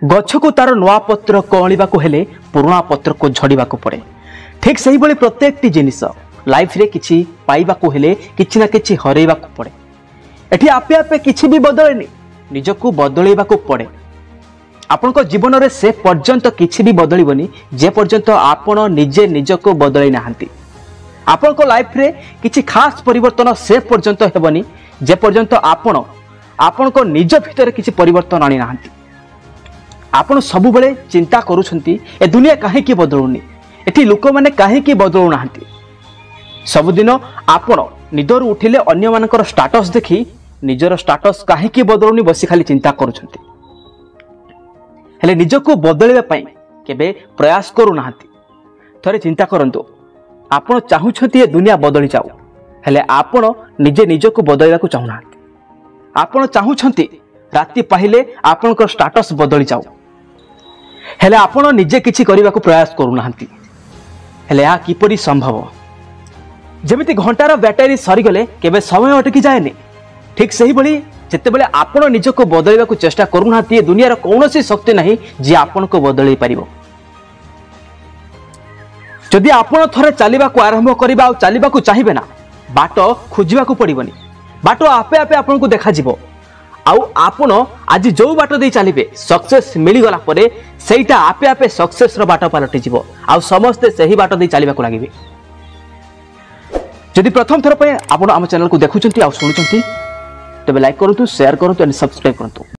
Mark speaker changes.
Speaker 1: गछ को तार नुआ पत्र कअलिबा को हेले पुराना पत्र को झड़िबा को पड़े। ठीक सही भली प्रत्येक जिनिस लाइफ रे किछि पाइबा को हेले किछि ना किछि हरैबा को पड़े। एठी आपे आपे किछि भी बदलेनी, निजको बदलैबा को पड़े। आपनको जीवन रे से पर्यंत किछि भी बदलिबनी जे पर्यंत आपण निजे निजको बदलै नाहंती। आपनको लाइफ रे किछि खास परिवर्तन से पर्यंत हेबनी जे पर्यंत आपनको निज भितर किछि परिवर्तन आनी नाहंती। आपण सब बेले चिंता करूछंती ए दुनिया काहे की बदलुनी, एठी लोक माने काहे की बदलु नाहंती। सबुदिन आपण निदर उठिले अन्य मानकर स्टेटस देखि निजर स्टेटस काहे की बदलुनी बसी खाली चिंता करूछंती। हेले निजको बदलैबा पई केबे प्रयास करू नाहंती। थरे चिंता करंतु, आपण चाहुछंती ए दुनिया बदली जाऊ, हेले आपण निजे निजको बदलैबा को चाहू नाहंती। आपण चाहुछंती राति पाहिले आपनकर स्टेटस बदली जाऊ, हेले आपण निजे किछि करिबा को प्रयास करू नाहंती। हेले या किपरि संभव? जेमिति घंटार बैटरी सरी गले केबे समय अटकी जाएनी, ठीक सही भली जेतेबेले आपण निजको बदलैबा को चेष्टा करू नाहंती, दुनियार कौनसी शक्ति नहीं जे आपण को बदलै परिबो। जदि आपण थरे चलिबा को आरंभ करिबा और चलिबा को चाहिबे ना, बाट खोजिबा को पड़िबनी, बाट आपे आपे आपण को देखा जिवो। आउ आपण आज जो बाट दे चलिबे सक्सेस मिली गला परे सेटा आपे आपे सक्सेस रो बाट पलटि जिवो, आउ समस्ते सही बाट दे चलिबा को लागिबे। जदि प्रथम थर पे आपण आम चैनल को देखुचंती आ सुनुचंती, तबे लाइक करंतु, शेयर करंतु एंड सब्सक्राइब करंतु।